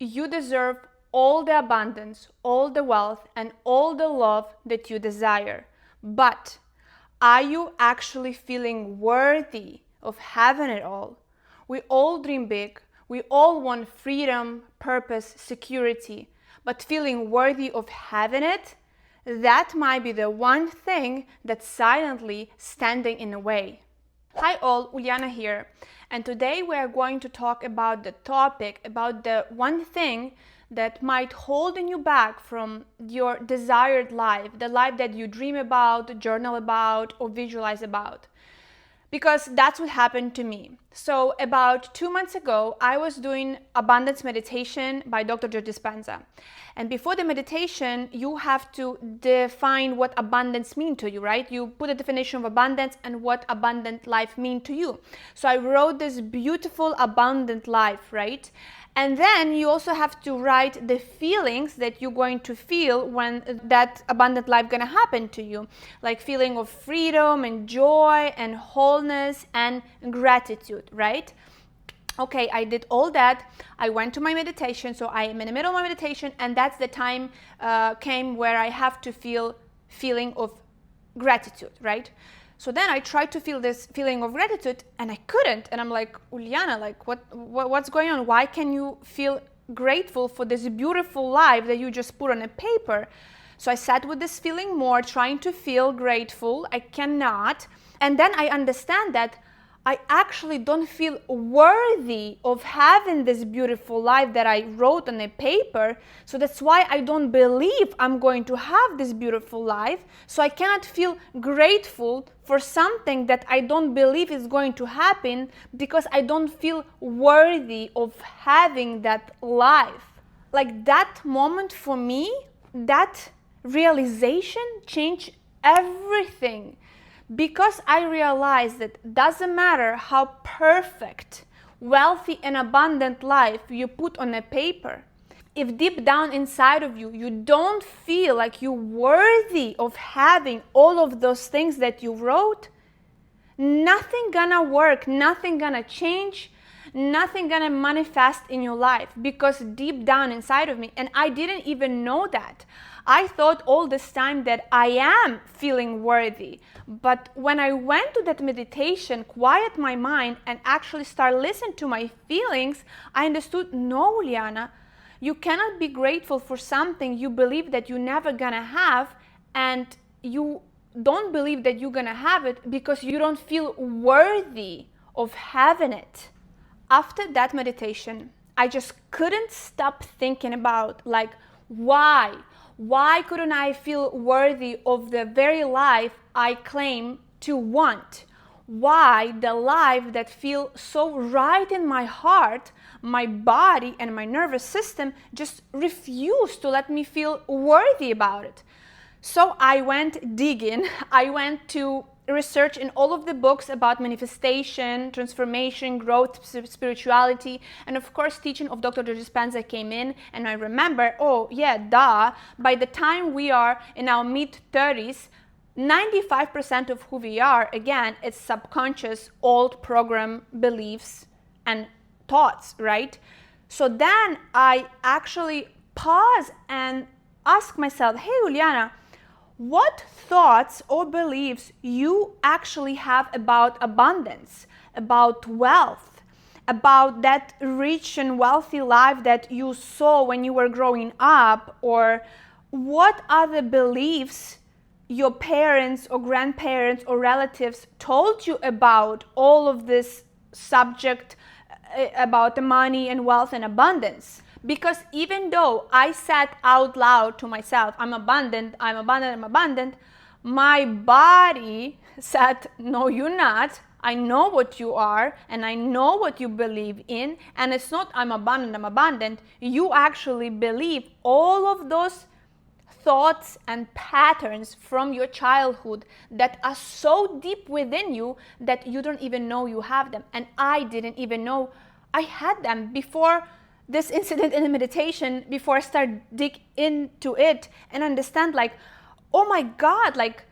you deserve all the abundance, all the wealth, and all the love that you desire. But are you actually feeling worthy of having it all? We all dream big. We all want freedom, purpose, security. But feeling worthy of having it, that might be the one thing that's silently standing in the way. Hi all, Uliana here, and today we are going to talk about the topic, about the one thing that might holding you back from your desired life, the life that you dream about, journal about, or visualize about. Because that's what happened to me. So about 2 months ago, I was doing abundance meditation by Dr. Joe Dispenza. And before the meditation, you have to define what abundance means to you, right? You put a definition of abundance and what abundant life means to you. So I wrote this beautiful abundant life, right? And then you also have to write the feelings that you're going to feel when that abundant life gonna happen to you. Like feeling of freedom and joy and wholeness and gratitude, right? Okay, I did all that. I went to my meditation, so I am in the middle of my meditation, and that's the time came where I have to feel feeling of gratitude, right? So then I tried to feel this feeling of gratitude and I couldn't. And I'm like, Uliana, like what's going on? Why can you feel grateful for this beautiful life that you just put on a paper? So I sat with this feeling more, trying to feel grateful. I cannot. And then I understand that I actually don't feel worthy of having this beautiful life that I wrote on a paper. So that's why I don't believe I'm going to have this beautiful life. So I cannot feel grateful for something that I don't believe is going to happen because I don't feel worthy of having that life. Like that moment for me, that realization changed everything. Because I realized that doesn't matter how perfect, wealthy and abundant life you put on a paper, if deep down inside of you, you don't feel like you're worthy of having all of those things that you wrote, nothing gonna work, nothing gonna change, nothing gonna manifest in your life, because deep down inside of me, and I didn't even know that. I thought all this time that I am feeling worthy. But when I went to that meditation, quiet my mind and actually start listening to my feelings, I understood, no, Uliana, you cannot be grateful for something you believe that you're never gonna have, and you don't believe that you're gonna have it because you don't feel worthy of having it. After that meditation, I just couldn't stop thinking about like, why couldn't I feel worthy of the very life I claim to want? Why the life that feels so right in my heart, my body and my nervous system just refused to let me feel worthy about it? So I went digging. I went to research in all of the books about manifestation, transformation, growth, spirituality, and of course teaching of Dr. Joe Dispenza came in, and I remember, oh yeah, duh, by the time we are in our mid-30s, 95% of who we are, again, it's subconscious, old program beliefs and thoughts, right? So then I actually pause and ask myself, hey Uliana, what thoughts or beliefs you actually have about abundance, about wealth, about that rich and wealthy life that you saw when you were growing up? Or what other beliefs your parents or grandparents or relatives told you about all of this subject about the money and wealth and abundance? Because even though I said out loud to myself, I'm abundant, I'm abundant, I'm abundant, my body said, no, you're not. I know what you are and I know what you believe in. And it's not I'm abundant, I'm abundant. You actually believe all of those thoughts and patterns from your childhood that are so deep within you that you don't even know you have them. And I didn't even know I had them before this incident in the meditation, before I start dig into it and understand like, oh my God, like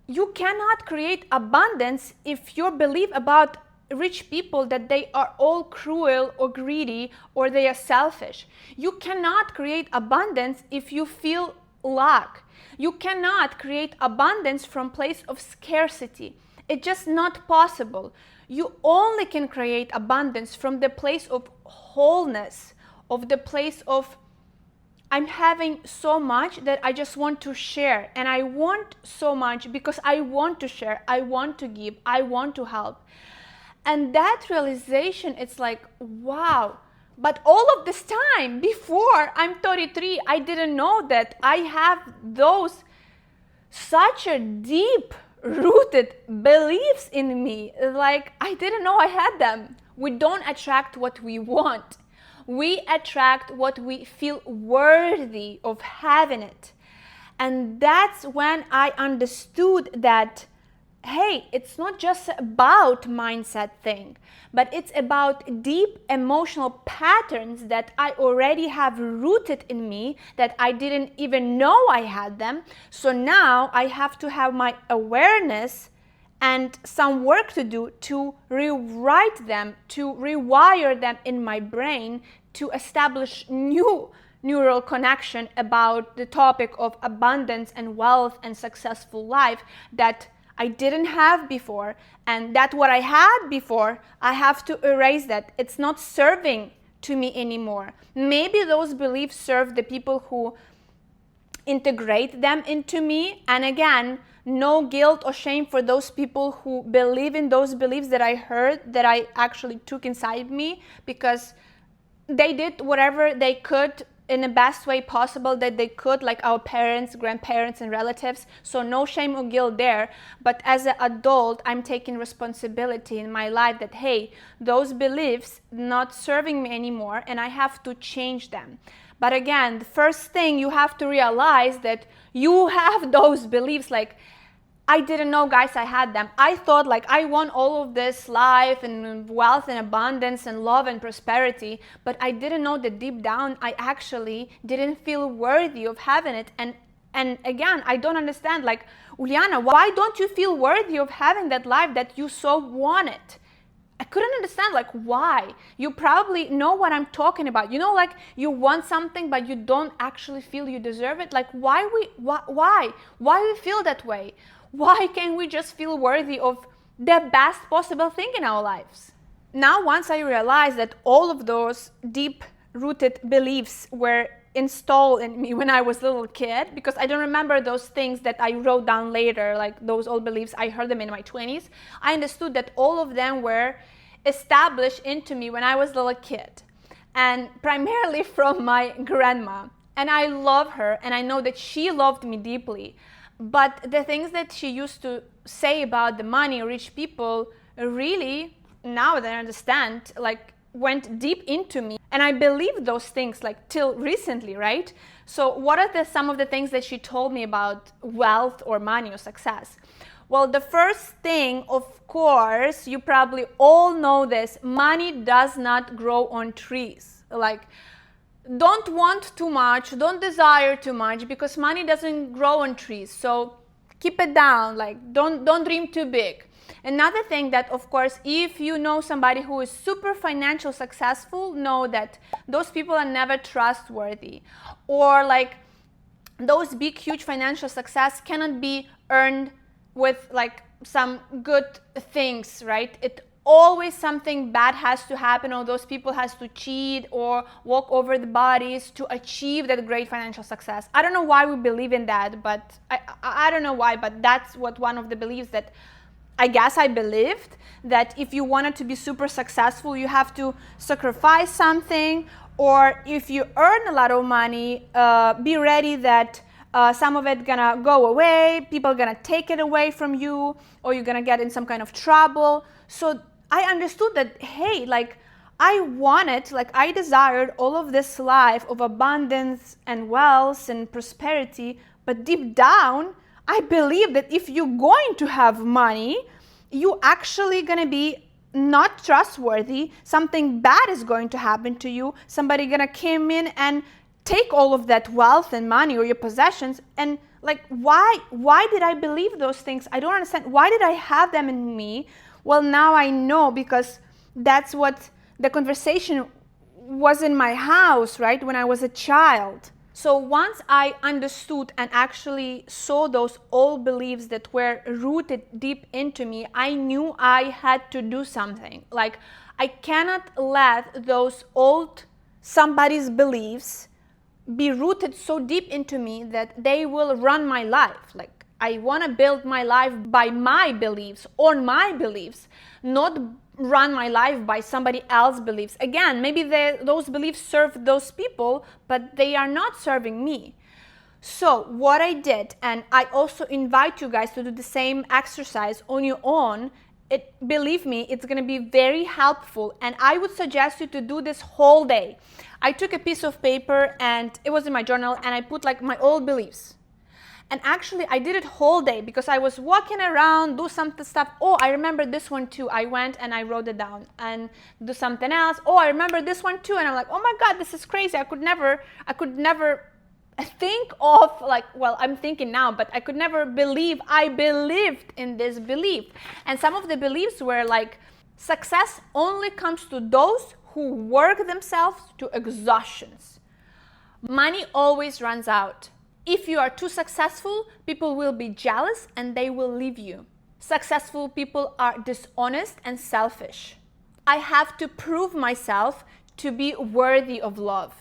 you cannot create abundance if your belief about rich people that they are all cruel or greedy or they are selfish. You cannot create abundance if you feel lack. You cannot create abundance from place of scarcity. It's just not possible. You only can create abundance from the place of wholeness, of the place of I'm having so much that I just want to share, and I want so much because I want to share, I want to give, I want to help. And that realization, it's like, wow. But all of this time before I'm 33, I didn't know that I have those such a deep rooted beliefs in me. Like, I didn't know I had them. We don't attract what we want. We attract what we feel worthy of having it. And that's when I understood that, hey, it's not just about mindset thing, but it's about deep emotional patterns that I already have rooted in me that I didn't even know I had them. So now I have to have my awareness and some work to do to rewrite them, to rewire them in my brain, to establish new neural connection about the topic of abundance and wealth and successful life that I didn't have before. And that what I had before, I have to erase that. It's not serving to me anymore. Maybe those beliefs serve the people who integrate them into me. And again, no guilt or shame for those people who believe in those beliefs that I heard, that I actually took inside me, because they did whatever they could in the best way possible that they could, like our parents, grandparents, and relatives. So no shame or guilt there. But as an adult, I'm taking responsibility in my life that, hey, those beliefs not serving me anymore, and I have to change them. But again, the first thing you have to realize that you have those beliefs. Like, I didn't know, guys, I had them. I thought, like, I want all of this life and wealth and abundance and love and prosperity, but I didn't know that deep down I actually didn't feel worthy of having it. And again, I don't understand, like, Uliana, why don't you feel worthy of having that life that you so wanted? I couldn't understand, like, why. You probably know what I'm talking about. You know, like, you want something but you don't actually feel you deserve it. Like, why we feel that way? Why can't we just feel worthy of the best possible thing in our lives? Now, once I realized that all of those deep-rooted beliefs were installed in me when I was a little kid, because I don't remember those things that I wrote down later, like those old beliefs, I heard them in my 20s. I understood that all of them were established into me when I was a little kid, and primarily from my grandma. And I love her, and I know that she loved me deeply. But the things that she used to say about the money, rich people, really, now that I understand, like, went deep into me. And I believed those things, like, till recently, right? So what are some of the things that she told me about wealth or money or success? Well, the first thing, of course, you probably all know this, money does not grow on trees. Like, don't want too much, don't desire too much, because money doesn't grow on trees. So keep it down, like, don't dream too big. Another thing that, of course, if you know somebody who is super financial successful, know that those people are never trustworthy. Or, like, those big, huge financial success cannot be earned with, like, some good things, right? It always something bad has to happen, or those people has to cheat or walk over the bodies to achieve that great financial success. I don't know why we believe in that, but I don't know why, but that's what one of the beliefs that I guess I believed, that if you wanted to be super successful, you have to sacrifice something, or if you earn a lot of money, be ready that some of it gonna go away, people gonna take it away from you, or you're gonna get in some kind of trouble. So I understood that, hey, like, I wanted, like, I desired all of this life of abundance and wealth and prosperity, but deep down, I believe that if you're going to have money, you actually gonna be not trustworthy, something bad is going to happen to you, somebody gonna come in and take all of that wealth and money or your possessions. And, like, why did I believe those things? I don't understand. Why did I have them in me? Well, now I know, because that's what the conversation was in my house, right, when I was a child. So once I understood and actually saw those old beliefs that were rooted deep into me, I knew I had to do something. Like, I cannot let those old somebody's beliefs be rooted so deep into me that they will run my life. Like, I want to build my life by my beliefs, on my beliefs, not run my life by somebody else's beliefs. Again, maybe those beliefs serve those people, but they are not serving me. So what I did, and I also invite you guys to do the same exercise on your own. Believe me, it's going to be very helpful, and I would suggest you to do this whole day. I took a piece of paper, and it was in my journal, and I put like my old beliefs. And actually, I did it whole day because I was walking around, do some stuff. Oh, I remember this one too. I went and I wrote it down, and do something else. Oh, I remember this one too. And I'm like, oh my God, this is crazy. I could never think of, like, well, I'm thinking now, but I could never believe I believed in this belief. And some of the beliefs were like, success only comes to those who work themselves to exhaustions. Money always runs out. If you are too successful, people will be jealous and they will leave you. Successful people are dishonest and selfish. I have to prove myself to be worthy of love.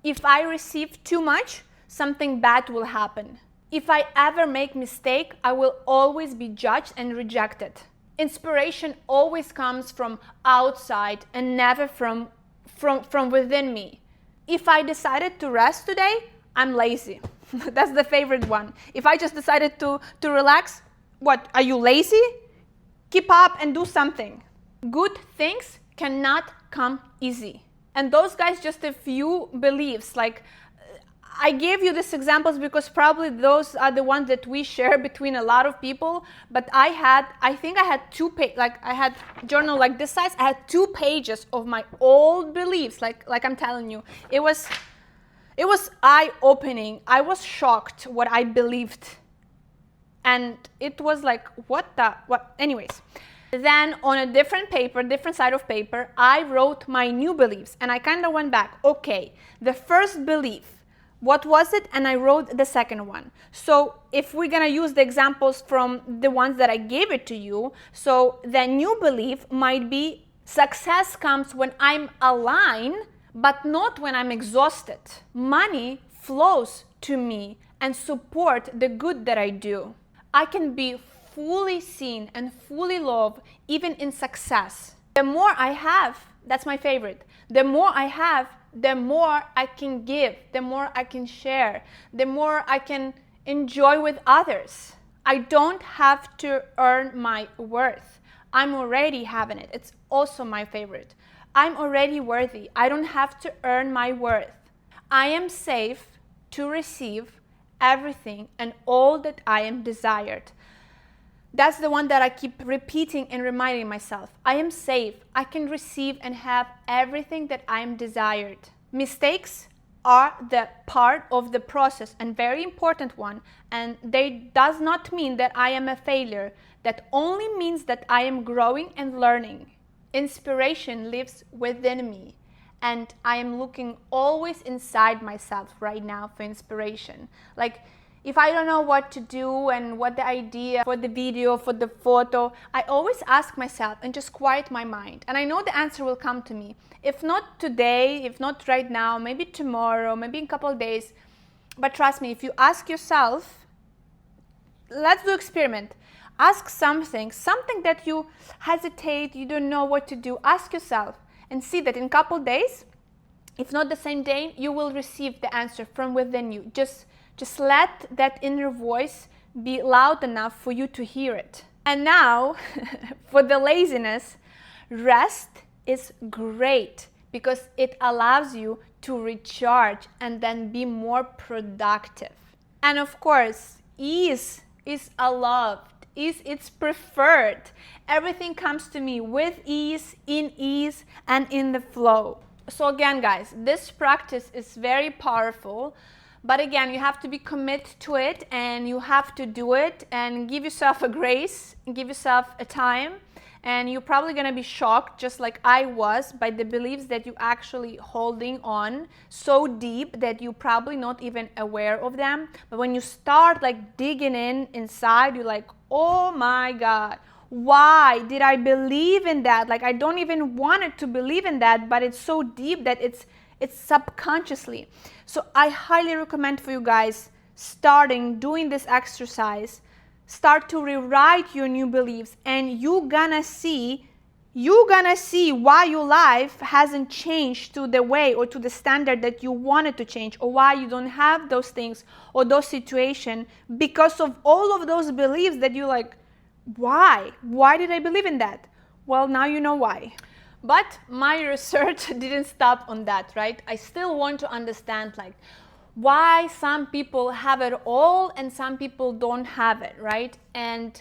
If I receive too much, something bad will happen. If I ever make a mistake, I will always be judged and rejected. Inspiration always comes from outside and never from within me. If I decided to rest today, I'm lazy. That's the favorite one. If I just decided to relax, what, are you lazy? Keep up and do something. Good things cannot come easy. And those guys, just a few beliefs. Like, I gave you these examples because probably those are the ones that we share between a lot of people. But I think I had I had a journal like this size. I had 2 pages of my old beliefs. Like I'm telling you, it was eye-opening. I was shocked what I believed. And it was like, what? Anyways. Then on a different side of paper, I wrote my new beliefs. And I kind of went back. Okay, the first belief, what was it? And I wrote the second one. So if we're going to use the examples from the ones that I gave it to you, so the new belief might be, success comes when I'm aligned, but not when I'm exhausted. Money flows to me and support the good that I do. I can be fully seen and fully loved even in success. The more I have, that's my favorite. The more I have, the more I can give, the more I can share, the more I can enjoy with others. I don't have to earn my worth. I'm already having it. It's also my favorite. I'm already worthy. I don't have to earn my worth. I am safe to receive everything and all that I am desired. That's the one that I keep repeating and reminding myself. I am safe. I can receive and have everything that I am desired. Mistakes are the part of the process and very important one, and they does not mean that I am a failure. That only means that I am growing and learning. Inspiration lives within me, and I am looking always inside myself right now for inspiration. Like, if I don't know what to do and what the idea for the video, for the photo, I always ask myself and just quiet my mind. And I know the answer will come to me. If not today, if not right now, maybe tomorrow, maybe in a couple of days. But trust me, if you ask yourself, let's do experiment. Ask something that you hesitate, you don't know what to do. Ask yourself and see that in a couple of days, if not the same day, you will receive the answer from within you. Just let that inner voice be loud enough for you to hear it. And now, for the laziness, rest is great because it allows you to recharge and then be more productive. And of course, ease is allowed. It's preferred. Everything comes to me with ease, and in the flow. So again, guys, this practice is very powerful. But again, you have to be committed to it, and you have to do it and give yourself a grace and give yourself a time And you're probably gonna be shocked, just like I was, by the beliefs that you actually holding on so deep that you're probably not even aware of them. But when you start like digging inside, you're like, oh my God, why did I believe in that? Like, I don't even want it to believe in that, but it's so deep that it's subconsciously. So I highly recommend for you guys doing this exercise. Start to rewrite your new beliefs, and you're gonna see why your life hasn't changed to the way or to the standard that you wanted to change, or why you don't have those things or those situations because of all of those beliefs that you like, why did I believe in that? Well, now you know why. But my research didn't stop on that, right? I still want to understand like why some people have it all and some people don't have it, right? And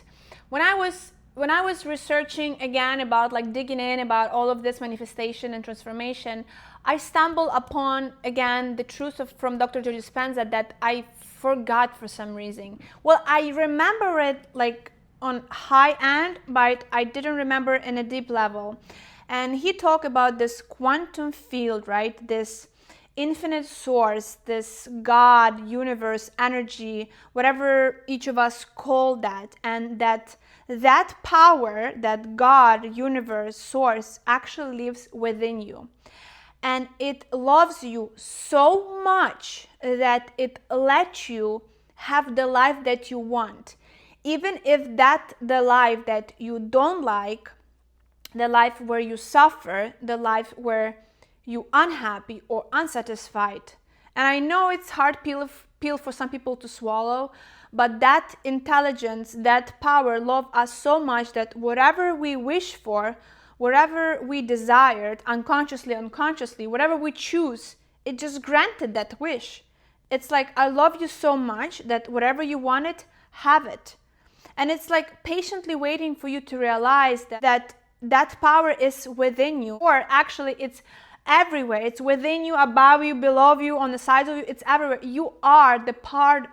when I was researching again about like digging in about all of this manifestation and transformation, I stumbled upon again the truth from Dr. Joe Dispenza that I forgot for some reason. Well, I remember it like on high end, but I didn't remember in a deep level. And he talked about this quantum field, right? This infinite source, this God, universe, energy, whatever each of us call that, and that power, that God, universe, source actually lives within you. And it loves you so much that it lets you have the life that you want. Even if the life that you don't like, the life where you suffer, the life where you unhappy or unsatisfied. And I know it's hard pill for some people to swallow, but that intelligence, that power love us so much that whatever we wish for, whatever we desired, unconsciously, whatever we choose, it just granted that wish. It's like, I love you so much that whatever you wanted, have it. And it's like patiently waiting for you to realize that power is within you, or actually it's everywhere. It's within you, above you, below you, on the sides of you. It's everywhere. You are the part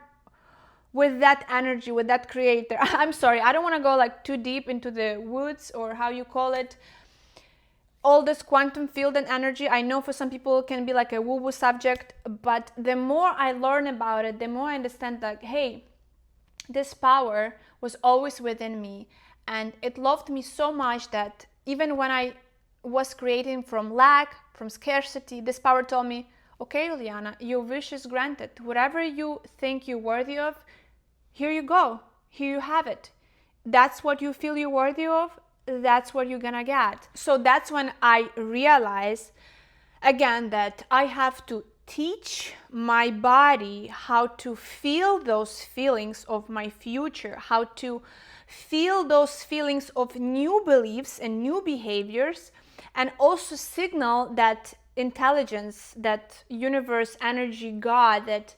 with that energy, with that creator. I'm sorry, I don't want to go like too deep into the woods or how you call it. All this quantum field and energy, I know for some people it can be like a woo-woo subject, but the more I learn about it, the more I understand like, hey, this power was always within me, and it loved me so much that even when I was creating from lack, from scarcity, this power told me, okay, Uliana, your wish is granted. Whatever you think you're worthy of, here you go. Here you have it. That's what you feel you're worthy of, that's what you're gonna get. So that's when I realized, again, that I have to teach my body how to feel those feelings of my future, how to feel those feelings of new beliefs and new behaviors, and also signal that intelligence, that universe, energy, God, that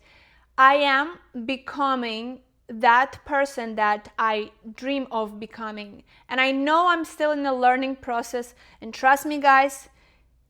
I am becoming that person that I dream of becoming. And I know I'm still in the learning process, and trust me guys,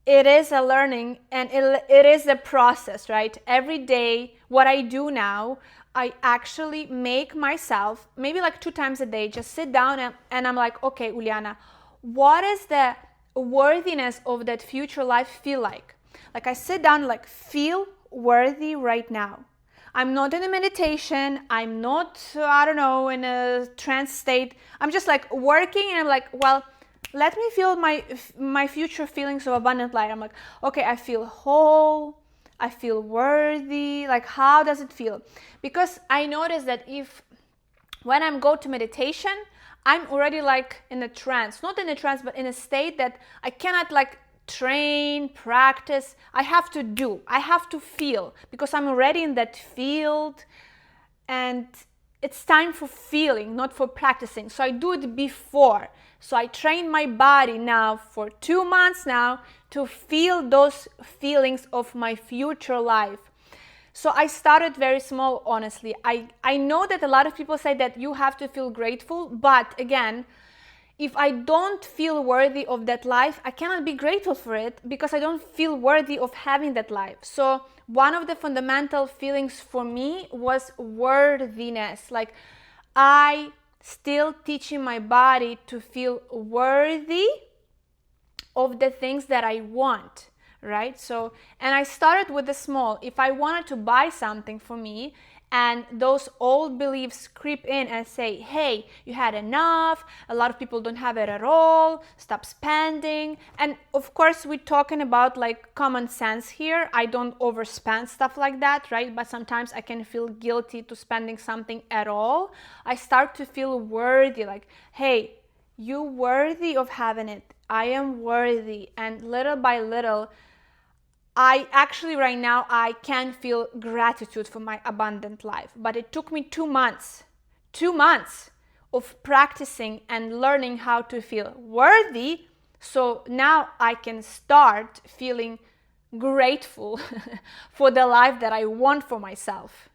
it is a learning and it is a process, right? Every day, what I do now, I actually make myself, maybe like 2 times a day, just sit down and I'm like, okay, Uliana, what is the worthiness of that future life feel like? Like I sit down, like feel worthy right now. I'm not in a meditation, I'm not, I don't know, in a trance state. I'm just like working and I'm like, well, let me feel my future feelings of abundant light. I'm like, okay, I feel whole, I feel worthy. Like, how does it feel? Because I notice that when I'm go to meditation, I'm already like in a trance, not in a trance, but in a state that I cannot like train, practice. I have to feel, because I'm already in that field, and it's time for feeling, not for practicing. So I do it before. So I train my body now for 2 months now to feel those feelings of my future life. So I started very small, honestly. I know that a lot of people say that you have to feel grateful, but again, if I don't feel worthy of that life, I cannot be grateful for it because I don't feel worthy of having that life. So one of the fundamental feelings for me was worthiness. Like I still teaching my body to feel worthy of the things that I want, right? So, and I started with the small. If I wanted to buy something for me, and those old beliefs creep in and say, hey, you had enough, a lot of people don't have it at all, stop spending. And of course, we're talking about like common sense here. I don't overspend, stuff like that, right? But sometimes I can feel guilty to spending something at all. I start to feel worthy, like, hey, you're worthy of having it. I am worthy. And little by little, I actually right now, I can feel gratitude for my abundant life. But it took me 2 months of practicing and learning how to feel worthy. So now I can start feeling grateful for the life that I want for myself.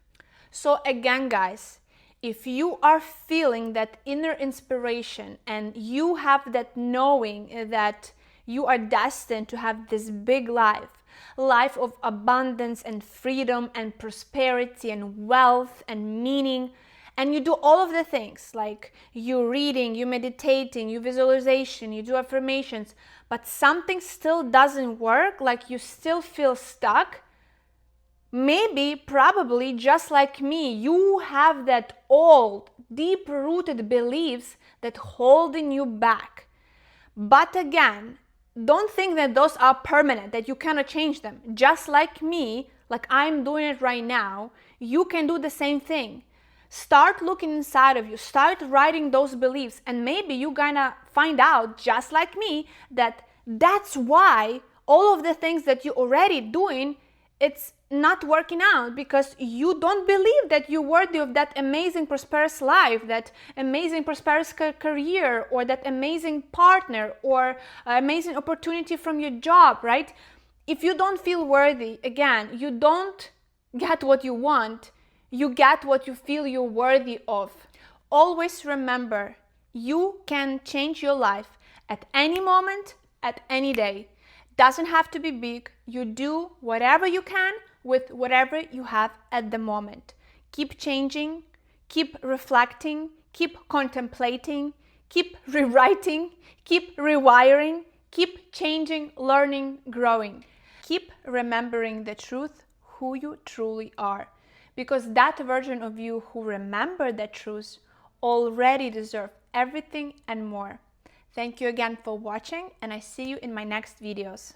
So again, guys, if you are feeling that inner inspiration and you have that knowing that you are destined to have this big life of abundance and freedom and prosperity and wealth and meaning, and you do all of the things like you reading, you meditating, you visualization, you do affirmations, but something still doesn't work, like you still feel stuck, maybe, probably, just like me, you have that old, deep-rooted beliefs that holding you back. But again, don't think that those are permanent, that you cannot change them. Just like me, like I'm doing it right now, you can do the same thing. Start looking inside of you, start writing those beliefs, and maybe you're gonna find out, just like me, that that's why all of the things that you're already doing, it's not working out, because you don't believe that you're worthy of that amazing prosperous life, that amazing prosperous career, or that amazing partner, or amazing opportunity from your job, right? If you don't feel worthy, again, you don't get what you want, you get what you feel you're worthy of. Always remember, you can change your life at any moment, at any day. Doesn't have to be big. You do whatever you can with whatever you have at the moment. Keep changing, keep reflecting, keep contemplating, keep rewriting, keep rewiring, keep changing, learning, growing. Keep remembering the truth, who you truly are, because that version of you who remember that truth already deserves everything and more. Thank you again for watching, and I see you in my next videos.